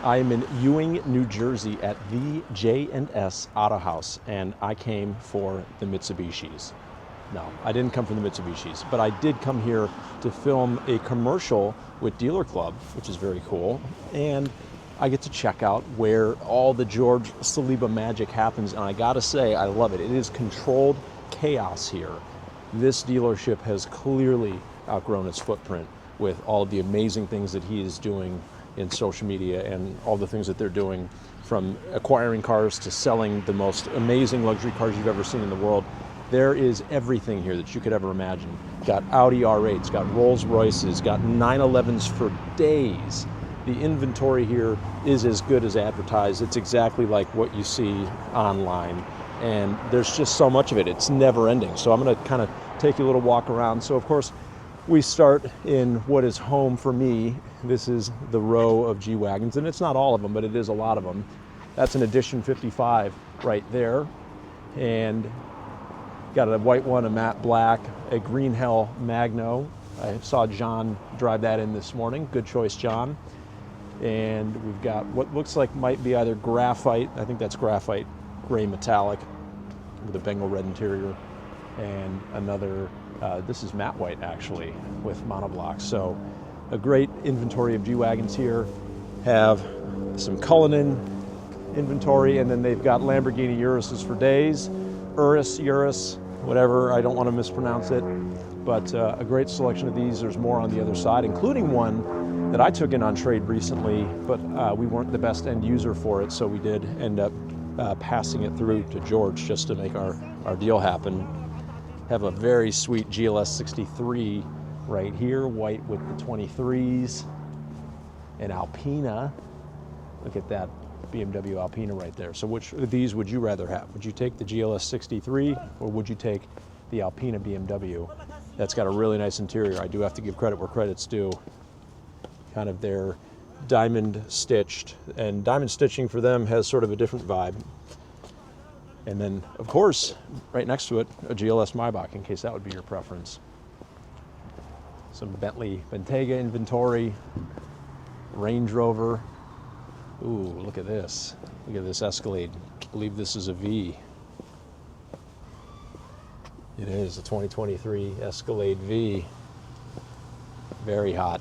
I'm in Ewing, New Jersey at the J&S Autohaus, and I came for the Mitsubishis. No, I didn't come for the Mitsubishis, but I did come here to film a commercial with Dealer Club, which is very cool, and I get to check out where all the George Saliba magic happens, and I gotta say, I love it. It is controlled chaos here. This dealership has clearly outgrown its footprint with all of the amazing things that he is doing in social media and all the things that they're doing, from acquiring cars to selling the most amazing luxury cars you've ever seen in the world. There is everything here that you could ever imagine. Got Audi R8s, got Rolls Royces, got 911s for days. The inventory here is as good as advertised. It's exactly like what you see online. And there's just so much of it. It's never ending. So I'm gonna kind of take you a little walk around. So of course, we start in what is home for me. This is the row of G-Wagons, and it's not all of them, but it is a lot of them. That's an Edition 55 right there. And got a white one, a matte black, a Green Hell Magno. I saw John drive that in this morning. Good choice, John. And we've got what looks like might be either graphite, I think that's graphite, gray metallic with a Bengal red interior, and another, this is matte white actually, with monoblocks. So a great inventory of G-Wagons here. Have some Cullinan inventory, and then they've got Lamborghini Uruses for days. Urus, whatever, I don't want to mispronounce it. But a great selection of these. There's more on the other side, including one that I took in on trade recently, but we weren't the best end user for it, so we did end up passing it through to George just to make our deal happen. Have a very sweet GLS 63 right here, white with the 23s. An Alpina. Look at that BMW Alpina right there. So which of these would you rather have? Would you take the GLS 63 or would you take the Alpina BMW? That's got a really nice interior. I do have to give credit where credit's due. Kind of their diamond stitched, and diamond stitching for them has sort of a different vibe. And then, of course, right next to it, a GLS Maybach, in case that would be your preference. Some Bentley Bentayga inventory, Range Rover. Ooh, look at this. Look at this Escalade. I believe this is a V. It is a 2023 Escalade V. Very hot.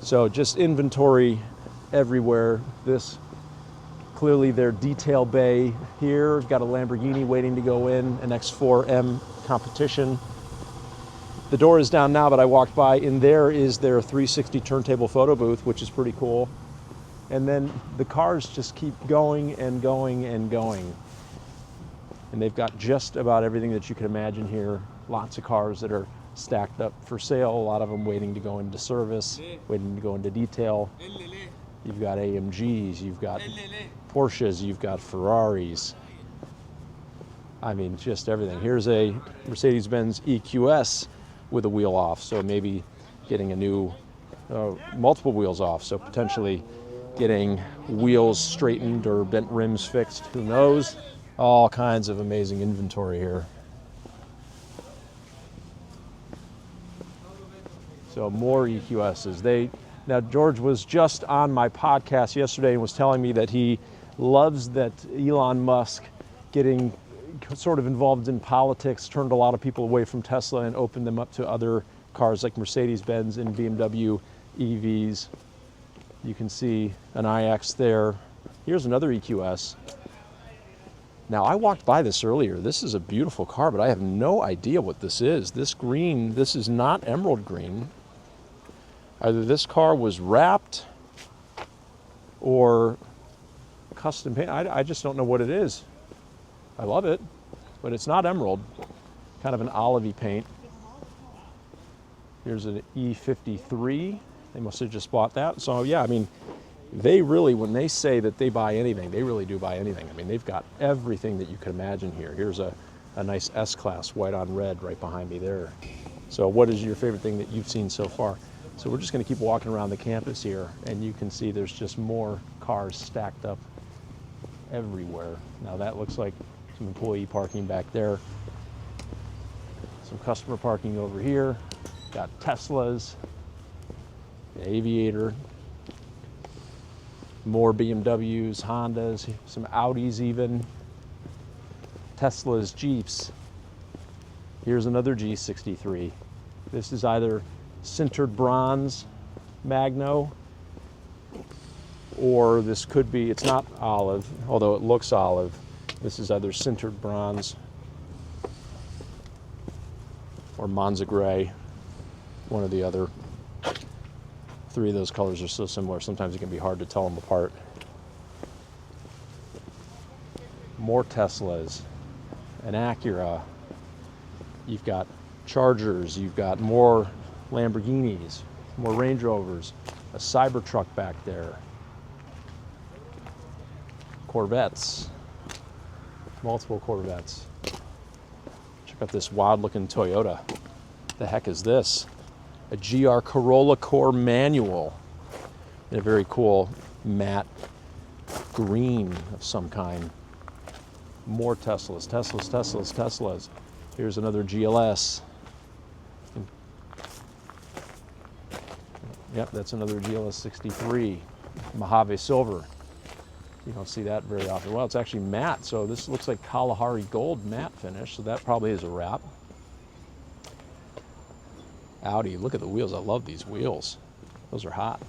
So just inventory everywhere. This, clearly their detail bay here. Got a Lamborghini waiting to go in, an X4M competition. The door is down now, but I walked by. In there is their 360 turntable photo booth, which is pretty cool. And then the cars just keep going and going and going. And they've got just about everything that you can imagine here. Lots of cars that are stacked up for sale, a lot of them waiting to go into service, waiting to go into detail. You've got AMGs, you've got Porsches, you've got Ferraris. I mean, just everything. Here's a Mercedes-Benz EQS with a wheel off, so maybe getting a new, multiple wheels off, so potentially getting wheels straightened or bent rims fixed, who knows? All kinds of amazing inventory here. So more EQSs. Now George was just on my podcast yesterday and was telling me that he loves that Elon Musk getting sort of involved in politics turned a lot of people away from Tesla and opened them up to other cars like Mercedes-Benz and BMW EVs. You can see an iX there. Here's another EQS. Now, I walked by this earlier. This is a beautiful car, but I have no idea what this is. This green, this is not emerald green. Either this car was wrapped or custom paint. I just don't know what it is. I love it, but it's not emerald. Kind of an olivey paint. Here's an E53. They must have just bought that. So yeah, I mean, they really, when they say that they buy anything, they really do buy anything. I mean, they've got everything that you could imagine here. Here's a nice S-Class white on red right behind me there. So what is your favorite thing that you've seen so far? So we're just gonna keep walking around the campus here, and you can see there's just more cars stacked up everywhere. Now that looks like some employee parking back there. Some customer parking over here. Got Teslas, the Aviator. More BMWs, Hondas, some Audis even, Teslas, Jeeps. Here's another G63. This is either sintered bronze Magno, or this could be, it's not olive, although it looks olive. This is either sintered bronze or Monza gray, one or the other. Three of those colors are so similar, sometimes it can be hard to tell them apart. More Teslas, an Acura. You've got Chargers, you've got more Lamborghinis, more Range Rovers, a Cybertruck back there, Corvettes, multiple Corvettes. Check out this wild-looking Toyota. The heck is this? A GR Corolla Core manual in a very cool matte green of some kind. More Teslas, Teslas, Teslas, Teslas. Here's another GLS. Yep, that's another GLS 63. Mojave Silver. You don't see that very often. Well, it's actually matte, so this looks like Kalahari Gold matte finish, so that probably is a wrap. Audi, look at the wheels. I love these wheels. Those are hot.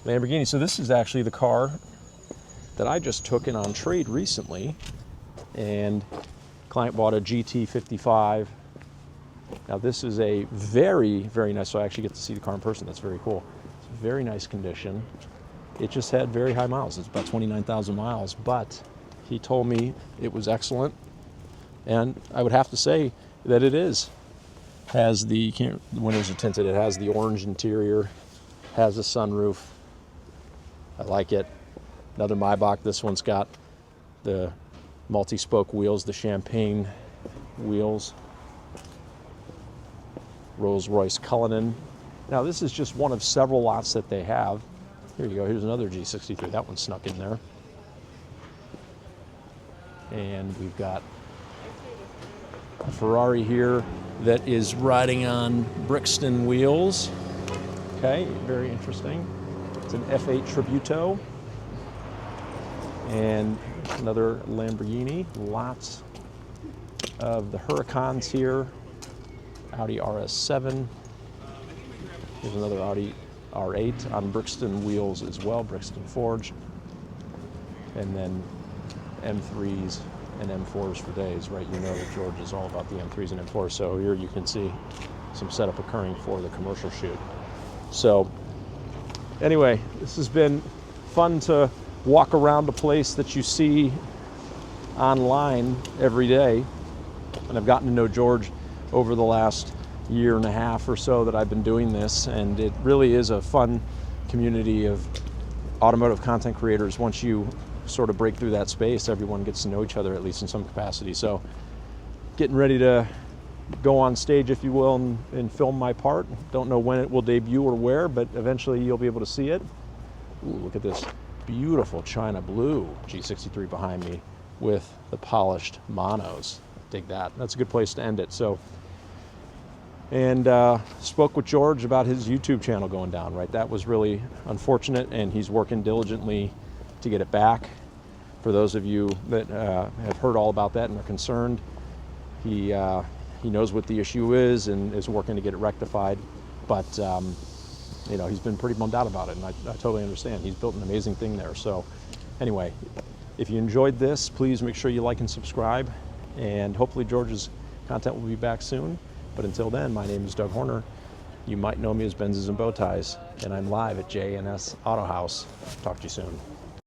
Lamborghini. So this is actually the car that I just took in on trade recently, and client bought a GT55. Now this is a very, very nice, so I actually get to see the car in person. That's very cool. It's very nice condition. It just had very high miles. It's about 29,000 miles, but he told me it was excellent, and I would have to say that it is. Has the windows are tinted. It has the orange interior, has a sunroof. I like it. Another Maybach. This one's got the multi-spoke wheels, the champagne wheels. Rolls-Royce Cullinan. Now this is just one of several lots that they have. Here you go. Here's another G63. That one snuck in there. And we've got a Ferrari here that is riding on Brixton wheels. Okay, very interesting. It's an F8 Tributo. And another Lamborghini. Lots of the Huracans here. Audi RS7. Here's another Audi R8 on Brixton wheels as well, Brixton Forge. And then M3s and M4s for days, right? You know that George is all about the M3s and M4s. So here you can see some setup occurring for the commercial shoot. So anyway, this has been fun to walk around a place that you see online every day. And I've gotten to know George over the last year and a half or so that I've been doing this, and it really is a fun community of automotive content creators. Once you sort of break through that space, everyone gets to know each other, at least in some capacity. So getting ready to go on stage, if you will, and film my part. Don't know when it will debut or where, but eventually you'll be able to see it. Ooh, look at this beautiful China blue G63 behind me with the polished monos. Dig that. That's a good place to end it. So, and spoke with George about his YouTube channel going down, right? That was really unfortunate, and he's working diligently to get it back. For those of you that have heard all about that and are concerned, he knows what the issue is and is working to get it rectified. But you know, he's been pretty bummed out about it, and I totally understand. He's built an amazing thing there. So anyway, if you enjoyed this, please make sure you like and subscribe, and hopefully George's content will be back soon. But until then, my name is Doug Horner. You might know me as Benzes and Bow Ties, and I'm live at J&S Autohaus. Talk to you soon.